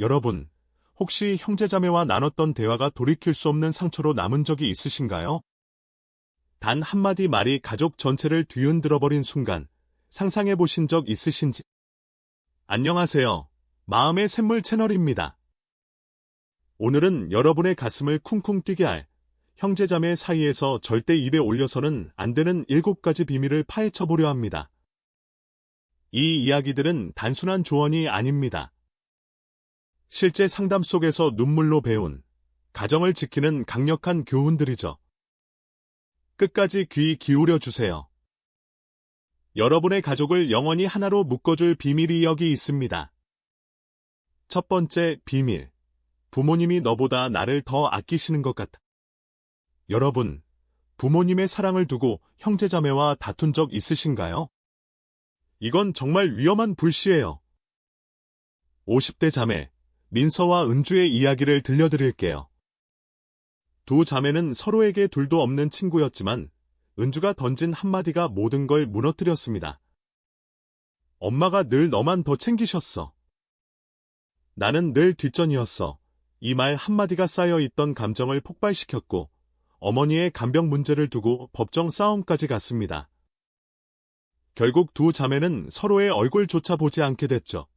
여러분, 혹시 형제자매와 나눴던 대화가 돌이킬 수 없는 상처로 남은 적이 있으신가요? 단 한마디 말이 가족 전체를 뒤흔들어버린 순간, 상상해 보신 적 있으신지? 안녕하세요. 마음의 샘물 채널입니다. 오늘은 여러분의 가슴을 쿵쿵 뛰게 할 형제자매 사이에서 절대 입에 올려서는 안 되는 7가지 비밀을 파헤쳐 보려 합니다. 이 이야기들은 단순한 조언이 아닙니다. 실제 상담 속에서 눈물로 배운 가정을 지키는 강력한 교훈들이죠. 끝까지 귀 기울여 주세요. 여러분의 가족을 영원히 하나로 묶어줄 비밀이 여기 있습니다. 첫 번째 비밀. 부모님이 너보다 나를 더 아끼시는 것 같아. 여러분, 부모님의 사랑을 두고 형제자매와 다툰 적 있으신가요? 이건 정말 위험한 불씨예요. 50대 자매, 민서와 은주의 이야기를 들려드릴게요. 두 자매는 서로에게 둘도 없는 친구였지만 은주가 던진 한마디가 모든 걸 무너뜨렸습니다. 엄마가 늘 너만 더 챙기셨어. 나는 늘 뒷전이었어. 이 말 한마디가 쌓여있던 감정을 폭발시켰고 어머니의 간병 문제를 두고 법정 싸움까지 갔습니다. 결국 두 자매는 서로의 얼굴조차 보지 않게 됐죠.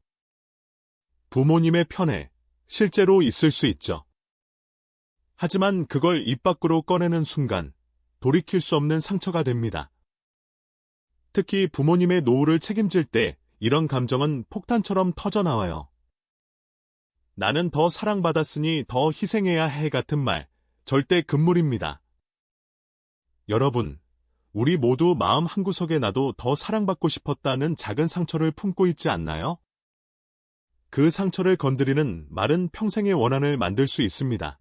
부모님의 편애, 실제로 있을 수 있죠. 하지만 그걸 입 밖으로 꺼내는 순간 돌이킬 수 없는 상처가 됩니다. 특히 부모님의 노후를 책임질 때 이런 감정은 폭탄처럼 터져나와요. 나는 더 사랑받았으니 더 희생해야 해 같은 말, 절대 금물입니다. 여러분, 우리 모두 마음 한구석에 나도 더 사랑받고 싶었다는 작은 상처를 품고 있지 않나요? 그 상처를 건드리는 말은 평생의 원한을 만들 수 있습니다.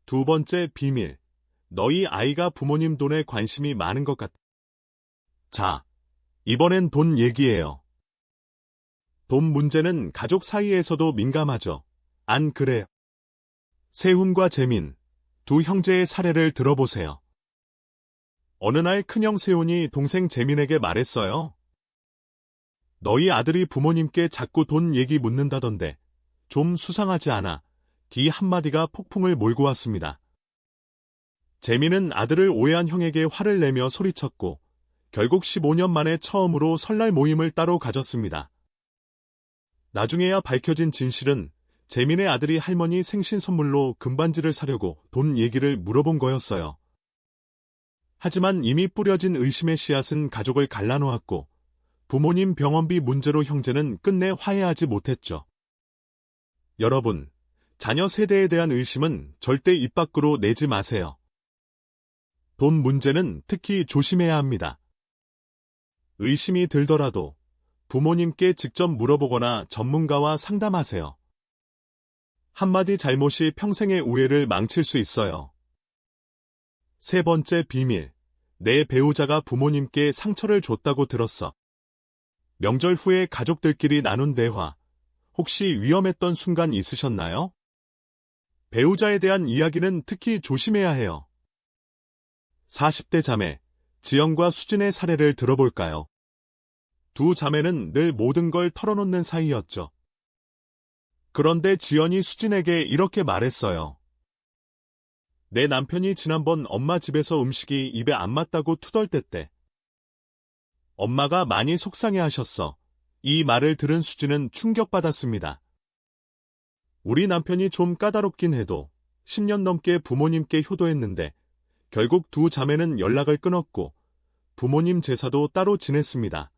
두 번째 비밀. 너희 아이가 부모님 돈에 관심이 많은 것 같아. 자, 이번엔 돈 얘기예요. 돈 문제는 가족 사이에서도 민감하죠. 안 그래요? 세훈과 재민, 두 형제의 사례를 들어보세요. 어느 날 큰형 세훈이 동생 재민에게 말했어요. 너희 아들이 부모님께 자꾸 돈 얘기 묻는다던데 좀 수상하지 않아? 기 한마디가 폭풍을 몰고 왔습니다. 재민은 아들을 오해한 형에게 화를 내며 소리쳤고 결국 15년 만에 처음으로 설날 모임을 따로 가졌습니다. 나중에야 밝혀진 진실은 재민의 아들이 할머니 생신 선물로 금반지를 사려고 돈 얘기를 물어본 거였어요. 하지만 이미 뿌려진 의심의 씨앗은 가족을 갈라놓았고 부모님 병원비 문제로 형제는 끝내 화해하지 못했죠. 여러분, 자녀 세대에 대한 의심은 절대 입 밖으로 내지 마세요. 돈 문제는 특히 조심해야 합니다. 의심이 들더라도 부모님께 직접 물어보거나 전문가와 상담하세요. 한마디 잘못이 평생의 우애를 망칠 수 있어요. 세 번째 비밀. 내 배우자가 부모님께 상처를 줬다고 들었어. 명절 후에 가족들끼리 나눈 대화. 혹시 위험했던 순간 있으셨나요? 배우자에 대한 이야기는 특히 조심해야 해요. 40대 자매, 지영과 수진의 사례를 들어볼까요? 두 자매는 늘 모든 걸 털어놓는 사이였죠. 그런데 지연이 수진에게 이렇게 말했어요. 내 남편이 지난번 엄마 집에서 음식이 입에 안 맞다고 투덜댔대. 엄마가 많이 속상해하셨어. 이 말을 들은 수진은 충격받았습니다. 우리 남편이 좀 까다롭긴 해도 10년 넘게 부모님께 효도했는데 결국 두 자매는 연락을 끊었고 부모님 제사도 따로 지냈습니다.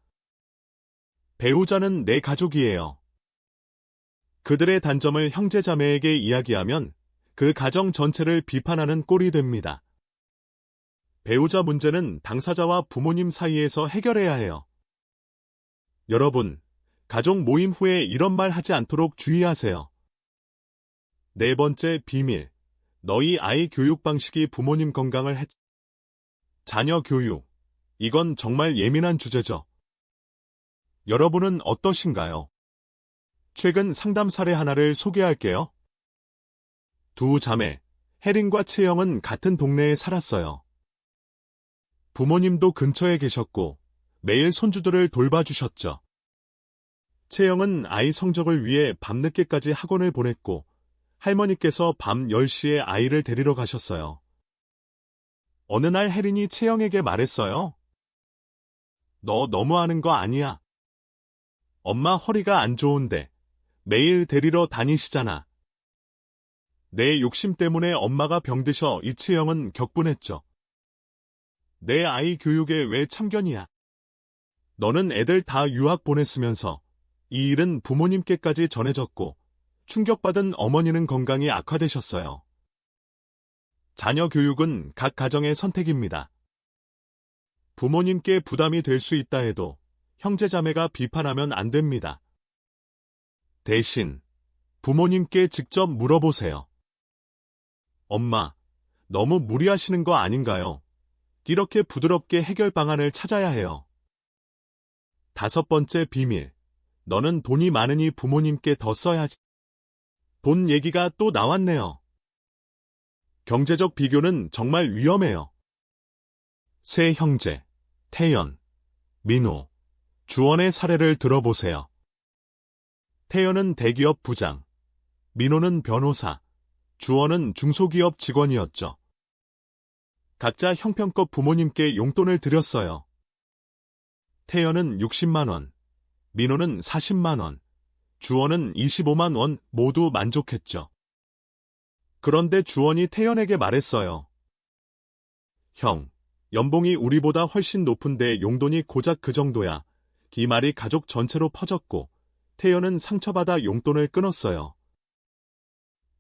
배우자는 내 가족이에요. 그들의 단점을 형제자매에게 이야기하면 그 가정 전체를 비판하는 꼴이 됩니다. 배우자 문제는 당사자와 부모님 사이에서 해결해야 해요. 여러분, 가족 모임 후에 이런 말 하지 않도록 주의하세요. 네 번째 비밀. 너희 아이 교육 방식이 부모님 건강을 자녀 교육. 이건 정말 예민한 주제죠. 여러분은 어떠신가요? 최근 상담 사례 하나를 소개할게요. 두 자매, 혜린과 채영은 같은 동네에 살았어요. 부모님도 근처에 계셨고 매일 손주들을 돌봐주셨죠. 채영은 아이 성적을 위해 밤늦게까지 학원을 보냈고 할머니께서 밤 10시에 아이를 데리러 가셨어요. 어느 날 혜린이 채영에게 말했어요. 너 너무하는 거 아니야? 엄마 허리가 안 좋은데 매일 데리러 다니시잖아. 내 욕심 때문에 엄마가 병드셔. 이채영은 격분했죠. 내 아이 교육에 왜 참견이야? 너는 애들 다 유학 보냈으면서 이 일은 부모님께까지 전해졌고 충격받은 어머니는 건강이 악화되셨어요. 자녀 교육은 각 가정의 선택입니다. 부모님께 부담이 될 수 있다 해도 형제자매가 비판하면 안 됩니다. 대신 부모님께 직접 물어보세요. 엄마, 너무 무리하시는 거 아닌가요? 이렇게 부드럽게 해결 방안을 찾아야 해요. 5번째 비밀. 너는 돈이 많으니 부모님께 더 써야지. 돈 얘기가 또 나왔네요. 경제적 비교는 정말 위험해요. 세 형제, 태연, 민호, 주원의 사례를 들어보세요. 태연은 대기업 부장, 민호는 변호사, 주원은 중소기업 직원이었죠. 각자 형편껏 부모님께 용돈을 드렸어요. 태연은 60만 원, 민호는 40만 원, 주원은 25만 원 모두 만족했죠. 그런데 주원이 태연에게 말했어요. 형, 연봉이 우리보다 훨씬 높은데 용돈이 고작 그 정도야. 이 말이 가족 전체로 퍼졌고 태연은 상처받아 용돈을 끊었어요.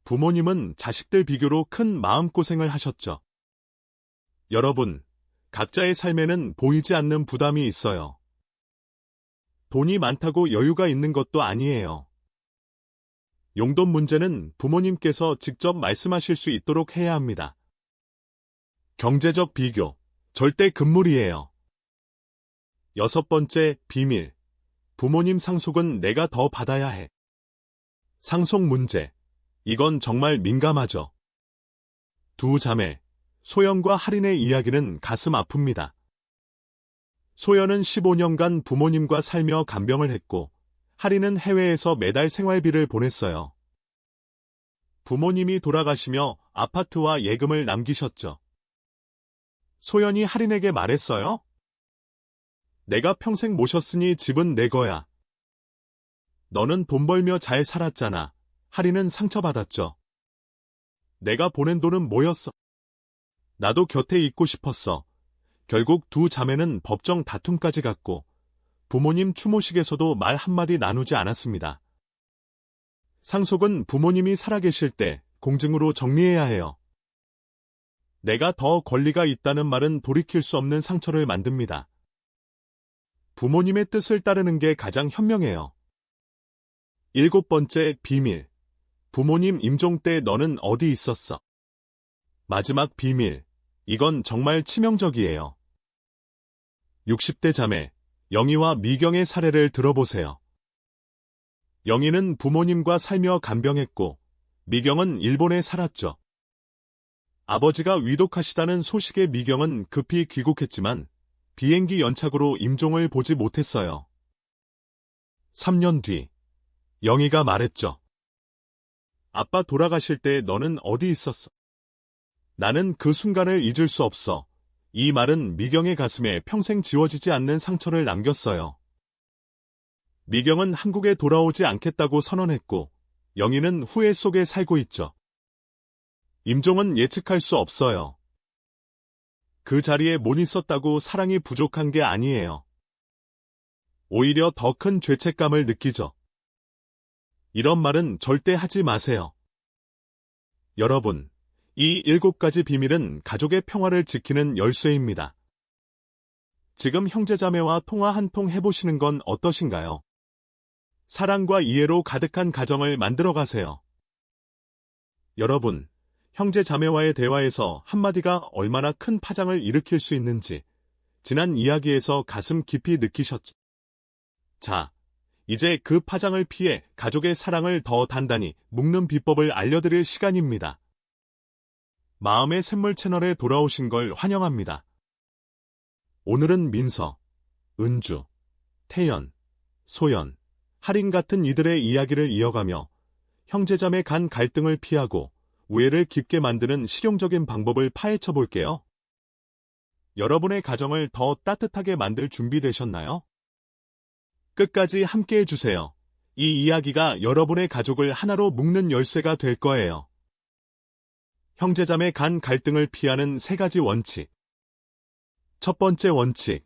부모님은 자식들 비교로 큰 마음고생을 하셨죠. 여러분, 각자의 삶에는 보이지 않는 부담이 있어요. 돈이 많다고 여유가 있는 것도 아니에요. 용돈 문제는 부모님께서 직접 말씀하실 수 있도록 해야 합니다. 경제적 비교, 절대 금물이에요. 6번째 비밀. 부모님 상속은 내가 더 받아야 해. 상속 문제. 이건 정말 민감하죠. 두 자매, 소연과 할인의 이야기는 가슴 아픕니다. 소연은 15년간 부모님과 살며 간병을 했고, 할인은 해외에서 매달 생활비를 보냈어요. 부모님이 돌아가시며 아파트와 예금을 남기셨죠. 소연이 할인에게 말했어요. 내가 평생 모셨으니 집은 내 거야. 너는 돈 벌며 잘 살았잖아. 할인은 상처받았죠. 내가 보낸 돈은 뭐였어? 나도 곁에 있고 싶었어. 결국 두 자매는 법정 다툼까지 갔고 부모님 추모식에서도 말 한마디 나누지 않았습니다. 상속은 부모님이 살아계실 때 공증으로 정리해야 해요. 내가 더 권리가 있다는 말은 돌이킬 수 없는 상처를 만듭니다. 부모님의 뜻을 따르는 게 가장 현명해요. 7번째 비밀. 부모님 임종 때 너는 어디 있었어? 마지막 비밀. 이건 정말 치명적이에요. 60대 자매, 영희와 미경의 사례를 들어보세요. 영희는 부모님과 살며 간병했고, 미경은 일본에 살았죠. 아버지가 위독하시다는 소식에 미경은 급히 귀국했지만, 비행기 연착으로 임종을 보지 못했어요. 3년 뒤, 영희가 말했죠. 아빠 돌아가실 때 너는 어디 있었어? 나는 그 순간을 잊을 수 없어. 이 말은 미경의 가슴에 평생 지워지지 않는 상처를 남겼어요. 미경은 한국에 돌아오지 않겠다고 선언했고, 영희는 후회 속에 살고 있죠. 임종은 예측할 수 없어요. 그 자리에 못 있었다고 사랑이 부족한 게 아니에요. 오히려 더 큰 죄책감을 느끼죠. 이런 말은 절대 하지 마세요. 여러분, 이 7가지 비밀은 가족의 평화를 지키는 열쇠입니다. 지금 형제자매와 통화 한 통 해보시는 건 어떠신가요? 사랑과 이해로 가득한 가정을 만들어 가세요. 여러분, 형제자매와의 대화에서 한마디가 얼마나 큰 파장을 일으킬 수 있는지 지난 이야기에서 가슴 깊이 느끼셨죠? 자, 이제 그 파장을 피해 가족의 사랑을 더 단단히 묶는 비법을 알려드릴 시간입니다. 마음의 샘물 채널에 돌아오신 걸 환영합니다. 오늘은 민서, 은주, 태연, 소연, 할인 같은 이들의 이야기를 이어가며 형제자매 간 갈등을 피하고 우애를 깊게 만드는 실용적인 방법을 파헤쳐 볼게요. 여러분의 가정을 더 따뜻하게 만들 준비되셨나요? 끝까지 함께 해주세요. 이 이야기가 여러분의 가족을 하나로 묶는 열쇠가 될 거예요. 형제자매 간 갈등을 피하는 3가지 원칙. 첫 번째 원칙.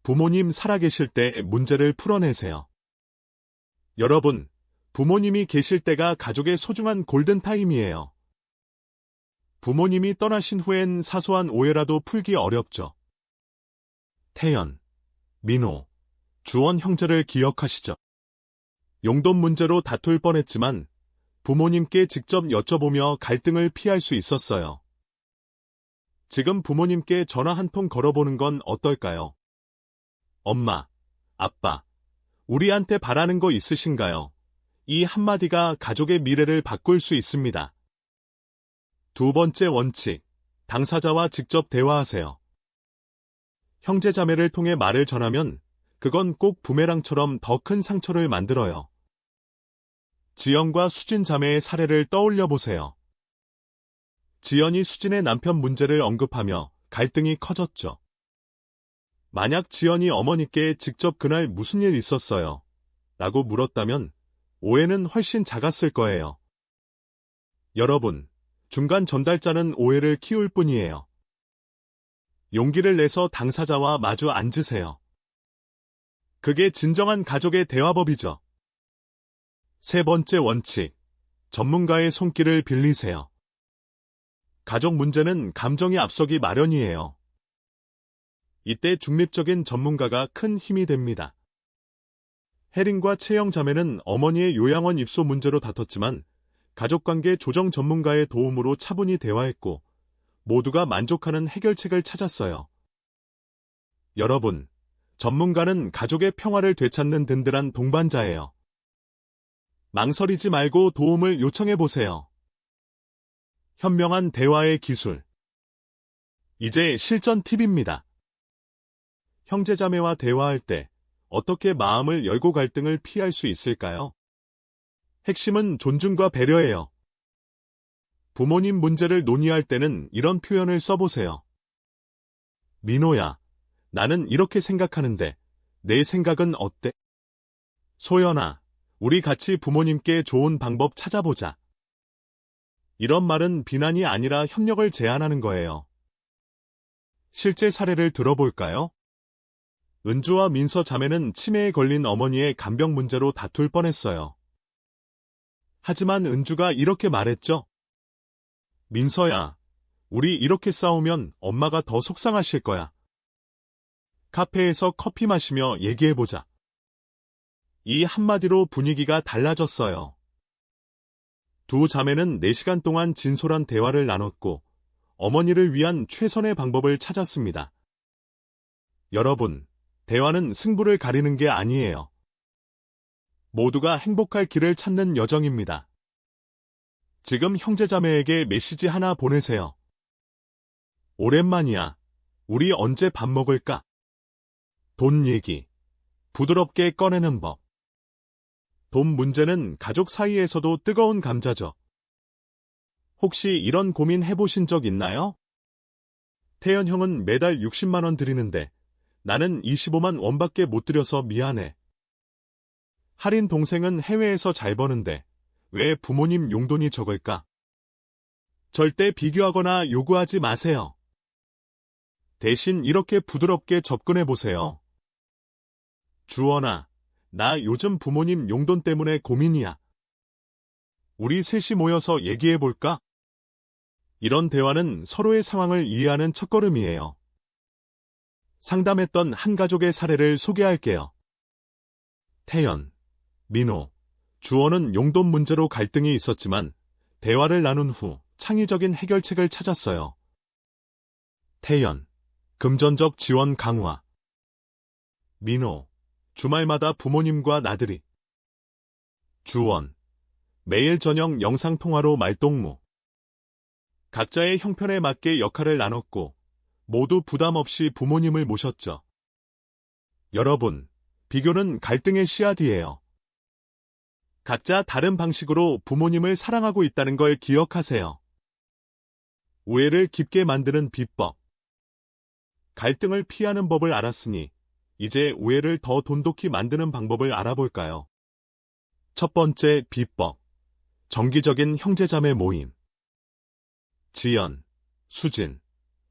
부모님 살아계실 때 문제를 풀어내세요. 여러분, 부모님이 계실 때가 가족의 소중한 골든타임이에요. 부모님이 떠나신 후엔 사소한 오해라도 풀기 어렵죠. 태연, 민호, 주원 형제를 기억하시죠? 용돈 문제로 다툴 뻔했지만 부모님께 직접 여쭤보며 갈등을 피할 수 있었어요. 지금 부모님께 전화 한 통 걸어보는 건 어떨까요? 엄마, 아빠, 우리한테 바라는 거 있으신가요? 이 한마디가 가족의 미래를 바꿀 수 있습니다. 두 번째 원칙, 당사자와 직접 대화하세요. 형제자매를 통해 말을 전하면 그건 꼭 부메랑처럼 더 큰 상처를 만들어요. 지연과 수진 자매의 사례를 떠올려 보세요. 지연이 수진의 남편 문제를 언급하며 갈등이 커졌죠. 만약 지연이 어머니께 직접 그날 무슨 일 있었어요? 라고 물었다면 오해는 훨씬 작았을 거예요. 여러분, 중간 전달자는 오해를 키울 뿐이에요. 용기를 내서 당사자와 마주 앉으세요. 그게 진정한 가족의 대화법이죠. 세 번째 원칙, 전문가의 손길을 빌리세요. 가족 문제는 감정이 앞서기 마련이에요. 이때 중립적인 전문가가 큰 힘이 됩니다. 혜린과 채영 자매는 어머니의 요양원 입소 문제로 다퉜지만 가족관계 조정 전문가의 도움으로 차분히 대화했고 모두가 만족하는 해결책을 찾았어요. 여러분, 전문가는 가족의 평화를 되찾는 든든한 동반자예요. 망설이지 말고 도움을 요청해보세요. 현명한 대화의 기술. 이제 실전 팁입니다. 형제자매와 대화할 때 어떻게 마음을 열고 갈등을 피할 수 있을까요? 핵심은 존중과 배려예요. 부모님 문제를 논의할 때는 이런 표현을 써보세요. 민호야, 나는 이렇게 생각하는데 내 생각은 어때? 소연아, 우리 같이 부모님께 좋은 방법 찾아보자. 이런 말은 비난이 아니라 협력을 제안하는 거예요. 실제 사례를 들어볼까요? 은주와 민서 자매는 치매에 걸린 어머니의 간병 문제로 다툴 뻔했어요. 하지만 은주가 이렇게 말했죠. 민서야, 우리 이렇게 싸우면 엄마가 더 속상하실 거야. 카페에서 커피 마시며 얘기해보자. 이 한마디로 분위기가 달라졌어요. 두 자매는 4시간 동안 진솔한 대화를 나눴고 어머니를 위한 최선의 방법을 찾았습니다. 여러분, 대화는 승부를 가리는 게 아니에요. 모두가 행복할 길을 찾는 여정입니다. 지금 형제자매에게 메시지 하나 보내세요. 오랜만이야. 우리 언제 밥 먹을까? 돈 얘기. 부드럽게 꺼내는 법. 돈 문제는 가족 사이에서도 뜨거운 감자죠. 혹시 이런 고민 해보신 적 있나요? 태연 형은 매달 60만 원 드리는데 나는 25만 원밖에 못 드려서 미안해. 할인 동생은 해외에서 잘 버는데 왜 부모님 용돈이 적을까? 절대 비교하거나 요구하지 마세요. 대신 이렇게 부드럽게 접근해 보세요. 주원아, 나 요즘 부모님 용돈 때문에 고민이야. 우리 셋이 모여서 얘기해 볼까? 이런 대화는 서로의 상황을 이해하는 첫걸음이에요. 상담했던 한 가족의 사례를 소개할게요. 태연, 민호, 주원은 용돈 문제로 갈등이 있었지만 대화를 나눈 후 창의적인 해결책을 찾았어요. 태연, 금전적 지원 강화. 민호, 주말마다 부모님과 나들이. 주원, 매일 저녁 영상통화로 말동무. 각자의 형편에 맞게 역할을 나눴고 모두 부담 없이 부모님을 모셨죠. 여러분, 비교는 갈등의 씨앗이에요. 각자 다른 방식으로 부모님을 사랑하고 있다는 걸 기억하세요. 오해를 깊게 만드는 비법. 갈등을 피하는 법을 알았으니 이제 오해를 더 돈독히 만드는 방법을 알아볼까요? 첫 번째 비법. 정기적인 형제자매 모임. 지연, 수진,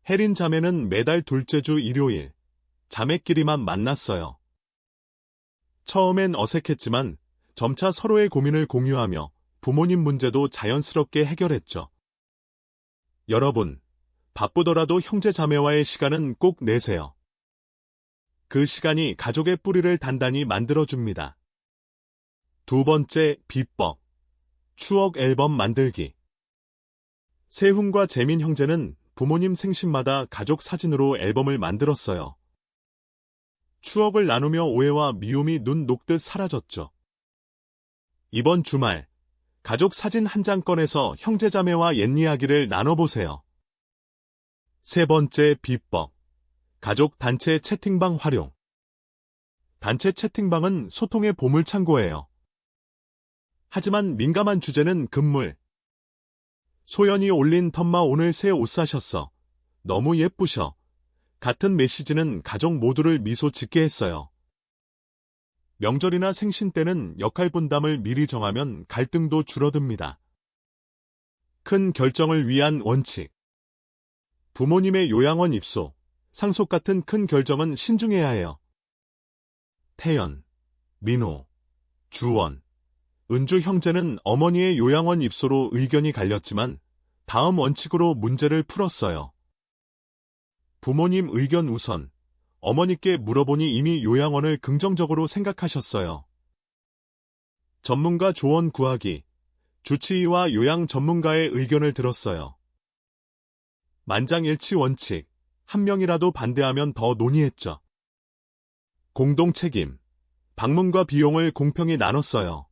혜린 자매는 매달 둘째 주 일요일 자매끼리만 만났어요. 처음엔 어색했지만 점차 서로의 고민을 공유하며 부모님 문제도 자연스럽게 해결했죠. 여러분, 바쁘더라도 형제자매와의 시간은 꼭 내세요. 그 시간이 가족의 뿌리를 단단히 만들어줍니다. 두 번째 비법. 추억 앨범 만들기. 세훈과 재민 형제는 부모님 생신마다 가족 사진으로 앨범을 만들었어요. 추억을 나누며 오해와 미움이 눈 녹듯 사라졌죠. 이번 주말, 가족 사진 한 장 꺼내서 형제자매와 옛 이야기를 나눠보세요. 세 번째 비법. 가족 단체 채팅방 활용. 단체 채팅방은 소통의 보물창고예요. 하지만 민감한 주제는 금물. 소연이 올린 텀마 오늘 새 옷 사셨어. 너무 예쁘셔. 같은 메시지는 가족 모두를 미소 짓게 했어요. 명절이나 생신 때는 역할 분담을 미리 정하면 갈등도 줄어듭니다. 큰 결정을 위한 원칙. 부모님의 요양원 입소, 상속 같은 큰 결정은 신중해야 해요. 태연, 민호, 주원, 은주 형제는 어머니의 요양원 입소로 의견이 갈렸지만 다음 원칙으로 문제를 풀었어요. 부모님 의견 우선. 어머니께 물어보니 이미 요양원을 긍정적으로 생각하셨어요. 전문가 조언 구하기. 주치의와 요양 전문가의 의견을 들었어요. 만장일치 원칙. 한 명이라도 반대하면 더 논의했죠. 공동 책임. 방문과 비용을 공평히 나눴어요.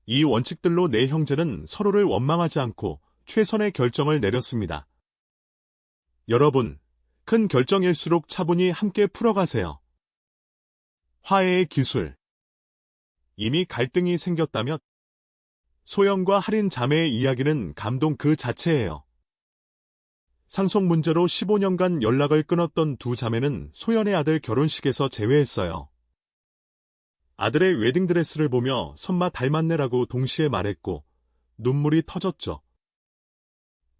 이 원칙들로 네 형제는 서로를 원망하지 않고 최선의 결정을 내렸습니다. 여러분, 큰 결정일수록 차분히 함께 풀어가세요. 화해의 기술. 이미 갈등이 생겼다면 소영과 할인 자매의 이야기는 감동 그 자체예요. 상속 문제로 15년간 연락을 끊었던 두 자매는 소연의 아들 결혼식에서 재회했어요. 아들의 웨딩드레스를 보며 선마 닮았네라고 동시에 말했고 눈물이 터졌죠.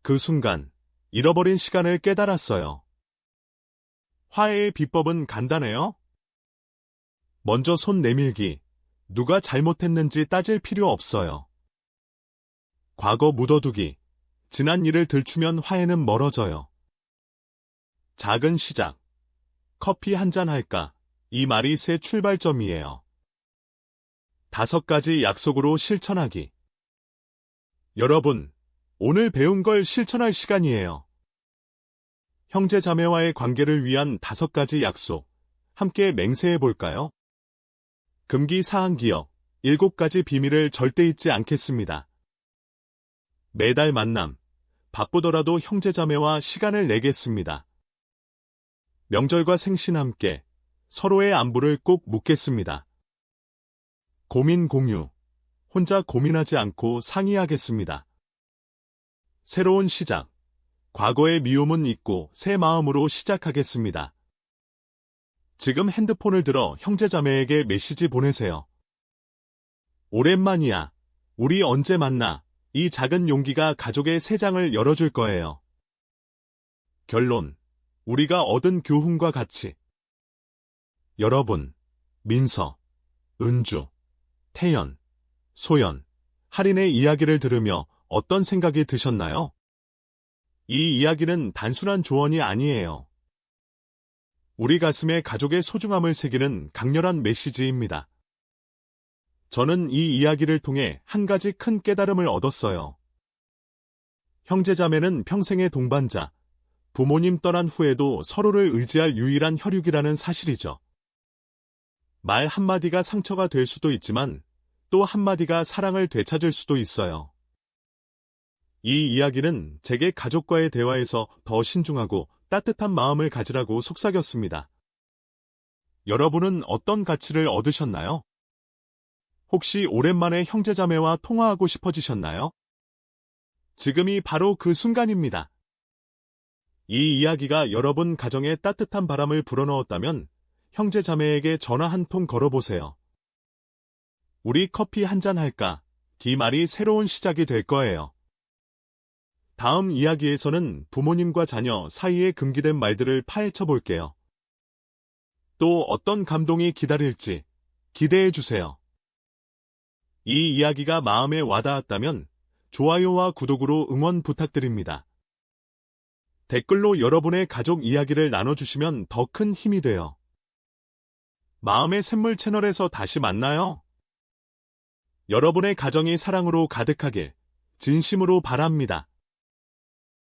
그 순간 잃어버린 시간을 깨달았어요. 화해의 비법은 간단해요. 먼저 손 내밀기. 누가 잘못했는지 따질 필요 없어요. 과거 묻어두기. 지난 일을 들추면 화해는 멀어져요. 작은 시작. 커피 한 잔 할까? 이 말이 새 출발점이에요. 5가지 약속으로 실천하기. 여러분, 오늘 배운 걸 실천할 시간이에요. 형제자매와의 관계를 위한 5가지 약속. 함께 맹세해 볼까요? 금기 사항 기억. 7가지 비밀을 절대 잊지 않겠습니다. 매달 만남. 바쁘더라도 형제자매와 시간을 내겠습니다. 명절과 생신 함께. 서로의 안부를 꼭 묻겠습니다. 고민 공유. 혼자 고민하지 않고 상의하겠습니다. 새로운 시작. 과거의 미움은 잊고 새 마음으로 시작하겠습니다. 지금 핸드폰을 들어 형제자매에게 메시지 보내세요. 오랜만이야. 우리 언제 만나? 이 작은 용기가 가족의 새 장을 열어줄 거예요. 결론. 우리가 얻은 교훈과 가치. 여러분, 민서, 은주, 태연, 소연, 할인의 이야기를 들으며 어떤 생각이 드셨나요? 이 이야기는 단순한 조언이 아니에요. 우리 가슴에 가족의 소중함을 새기는 강렬한 메시지입니다. 저는 이 이야기를 통해 한 가지 큰 깨달음을 얻었어요. 형제자매는 평생의 동반자, 부모님 떠난 후에도 서로를 의지할 유일한 혈육이라는 사실이죠. 말 한마디가 상처가 될 수도 있지만 또 한마디가 사랑을 되찾을 수도 있어요. 이 이야기는 제게 가족과의 대화에서 더 신중하고 따뜻한 마음을 가지라고 속삭였습니다. 여러분은 어떤 가치를 얻으셨나요? 혹시 오랜만에 형제자매와 통화하고 싶어지셨나요? 지금이 바로 그 순간입니다. 이 이야기가 여러분 가정에 따뜻한 바람을 불어넣었다면 형제자매에게 전화 한 통 걸어보세요. 우리 커피 한잔 할까? 이 말이 새로운 시작이 될 거예요. 다음 이야기에서는 부모님과 자녀 사이에 금기된 말들을 파헤쳐 볼게요. 또 어떤 감동이 기다릴지 기대해 주세요. 이 이야기가 마음에 와닿았다면 좋아요와 구독으로 응원 부탁드립니다. 댓글로 여러분의 가족 이야기를 나눠주시면 더 큰 힘이 돼요. 마음의 샘물 채널에서 다시 만나요. 여러분의 가정이 사랑으로 가득하길 진심으로 바랍니다.